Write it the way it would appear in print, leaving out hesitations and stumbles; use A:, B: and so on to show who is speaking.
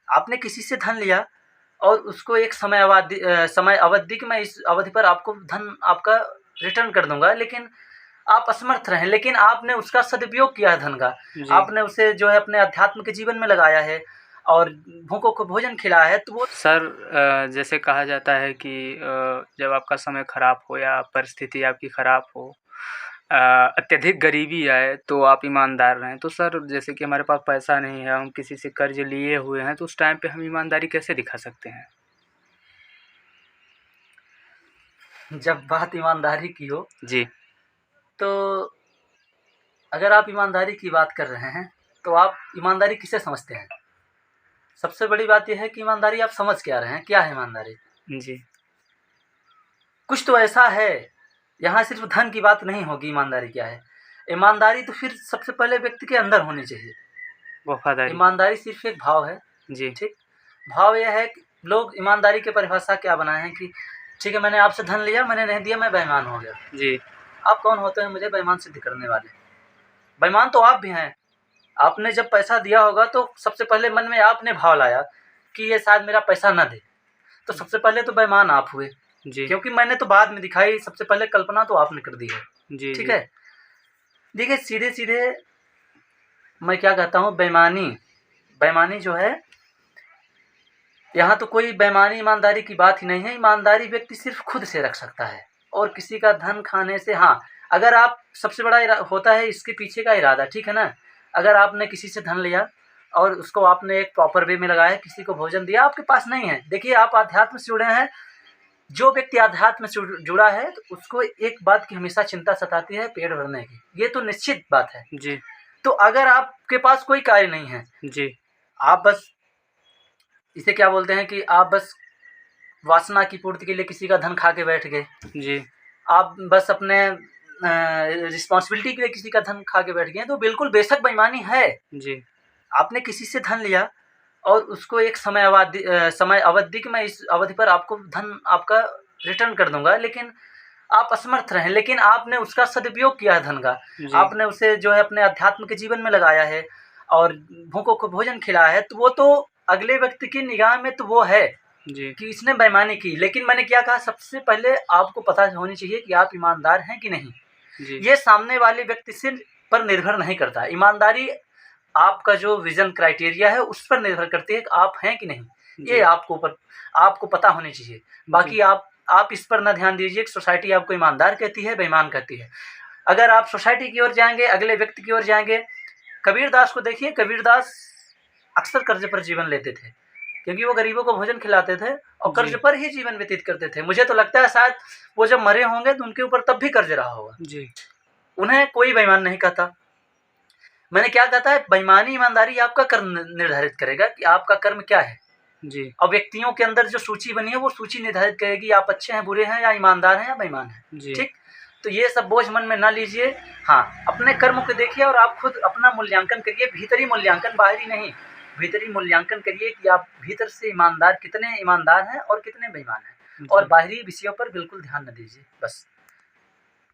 A: आपने किसी से धन लिया और उसको एक समय अवधि कि मैं इस अवधि पर आपको धन आपका रिटर्न कर दूंगा, लेकिन आप असमर्थ रहे, लेकिन आपने उसका सदुपयोग किया है धन का।
B: जी।
A: आपने उसे जो है अपने अध्यात्म के जीवन में लगाया है और भूखों को भोजन खिलाया है, तो वो
B: सर जैसे कहा जाता है कि जब आपका समय ख़राब हो या परिस्थिति आपकी ख़राब हो, अत्यधिक गरीबी आए तो आप ईमानदार रहें। तो सर जैसे कि हमारे पास पैसा नहीं है, हम किसी से कर्ज लिए हुए हैं, तो उस टाइम पे हम ईमानदारी कैसे दिखा सकते हैं?
A: जब बात ईमानदारी की हो,
B: जी।
A: तो अगर आप ईमानदारी की बात कर रहे हैं, तो आप ईमानदारी किसे समझते हैं? सबसे बड़ी बात यह है कि ईमानदारी आप समझ क्या रहे हैं, क्या है ईमानदारी?
B: जी।
A: कुछ तो ऐसा है, यहाँ सिर्फ धन की बात नहीं होगी। ईमानदारी क्या है? ईमानदारी तो फिर सबसे पहले व्यक्ति के अंदर होनी चाहिए।
B: वफ़ादारी।
A: ईमानदारी सिर्फ एक भाव है,
B: जी।
A: ठीक? भाव यह है कि लोग ईमानदारी की परिभाषा क्या बनाए हैं कि ठीक है, मैंने आपसे धन लिया, मैंने नहीं दिया, मैं बेईमान हो गया।
B: जी।
A: आप कौन होते हैं मुझे बेईमान सिद्ध करने वाले? बेईमान तो आप भी हैं। आपने जब पैसा दिया होगा तो सबसे पहले मन में आपने भाव लाया कि ये शायद मेरा पैसा न दे, तो सबसे पहले तो बेईमान आप हुए,
B: जी।
A: क्योंकि मैंने तो बाद में दिखाई, सबसे पहले कल्पना तो आपने कर दी है।
B: जी।
A: ठीक
B: जी।
A: है? देखिए, सीधे-सीधे मैं क्या कहता हूँ, बेईमानी जो है, यहाँ तो कोई बेईमानी ईमानदारी की बात ही नहीं है। ईमानदारी व्यक्ति सिर्फ खुद से रख सकता है और किसी का धन खाने से, हाँ, अगर आप सबसे बड़ा होता है इसके पीछे का इरादा, ठीक है ना? अगर आपने किसी से धन लिया और उसको आपने एक प्रॉपर वे में लगाया, किसी को भोजन दिया, आपके पास नहीं है। देखिए, आप अध्यात्म से जुड़े हैं, जो व्यक्ति अध्यात्म से जुड़ा है तो उसको एक बात की हमेशा चिंता सताती है, पेट भरने की। ये तो निश्चित बात है।
B: जी।
A: तो अगर आपके पास कोई कार्य नहीं है,
B: जी।
A: आप बस इसे क्या बोलते हैं कि आप बस वासना की पूर्ति के लिए किसी का धन खा के बैठ गए,
B: जी।
A: आप बस अपने रिस्पॉन्सिबिलिटी के लिए किसी का धन खा के बैठ गए, तो बिल्कुल बेशक बेईमानी है।
B: जी।
A: आपने किसी से धन लिया और उसको एक समय अवधि कि मैं इस अवधि पर आपको धन आपका रिटर्न कर दूंगा, लेकिन आप असमर्थ रहे, लेकिन आपने उसका सदुपयोग किया है धन का।
B: जी।
A: आपने उसे जो है अपने अध्यात्म के जीवन में लगाया है और भूखों को भोजन खिलाया है, तो वो तो अगले व्यक्ति की निगाह में तो वो है
B: जी।
A: कि इसने बेईमानी की। लेकिन मैंने क्या कहा, सबसे पहले आपको पता होनी चाहिए कि आप ईमानदार हैं कि नहीं।
B: जी।
A: ये सामने वाले व्यक्ति से पर निर्भर नहीं करता। ईमानदारी आपका जो विजन क्राइटेरिया है उस पर निर्भर करती है कि आप हैं कि नहीं। ये
B: जी।
A: आपको पता होनी चाहिए। बाकी आप इस पर ना ध्यान दीजिए कि सोसाइटी आपको ईमानदार कहती है, बेईमान कहती है। अगर आप सोसाइटी की ओर जाएंगे, अगले व्यक्ति की ओर जाएंगे, कबीरदास को देखिए, कबीरदास अक्सर कर्ज पर जीवन लेते थे, क्योंकि वो गरीबों को भोजन खिलाते थे और कर्ज
B: जी।
A: पर ही जीवन व्यतीत करते थे। मुझे तो लगता है शायद वो जब मरे होंगे तो उनके ऊपर तब भी कर्ज रहा होगा।
B: जी।
A: उन्हें कोई बेईमान नहीं कहता। मैंने क्या कहता है, बेईमानी ईमानदारी आपका कर्म निर्धारित करेगा कि आपका कर्म क्या है।
B: जी।
A: और व्यक्तियों के अंदर जो सूची बनी है वो सूची निर्धारित करेगी आप अच्छे हैं, बुरे हैं, या ईमानदार हैं या बेईमान हैं।
B: जी।
A: ठीक? तो ये सब बोझ मन में ना लीजिए। हाँ, अपने कर्म को देखिए और आप खुद अपना मूल्यांकन करिए, भीतरी मूल्यांकन, बाहरी नहीं। भीतरी मूल्यांकन करिए कि आप भीतर से कितने ईमानदार हैं और कितने बेईमान हैं, और
B: जी।
A: बाहरी विषयों पर बिल्कुल ध्यान न दीजिए। बस।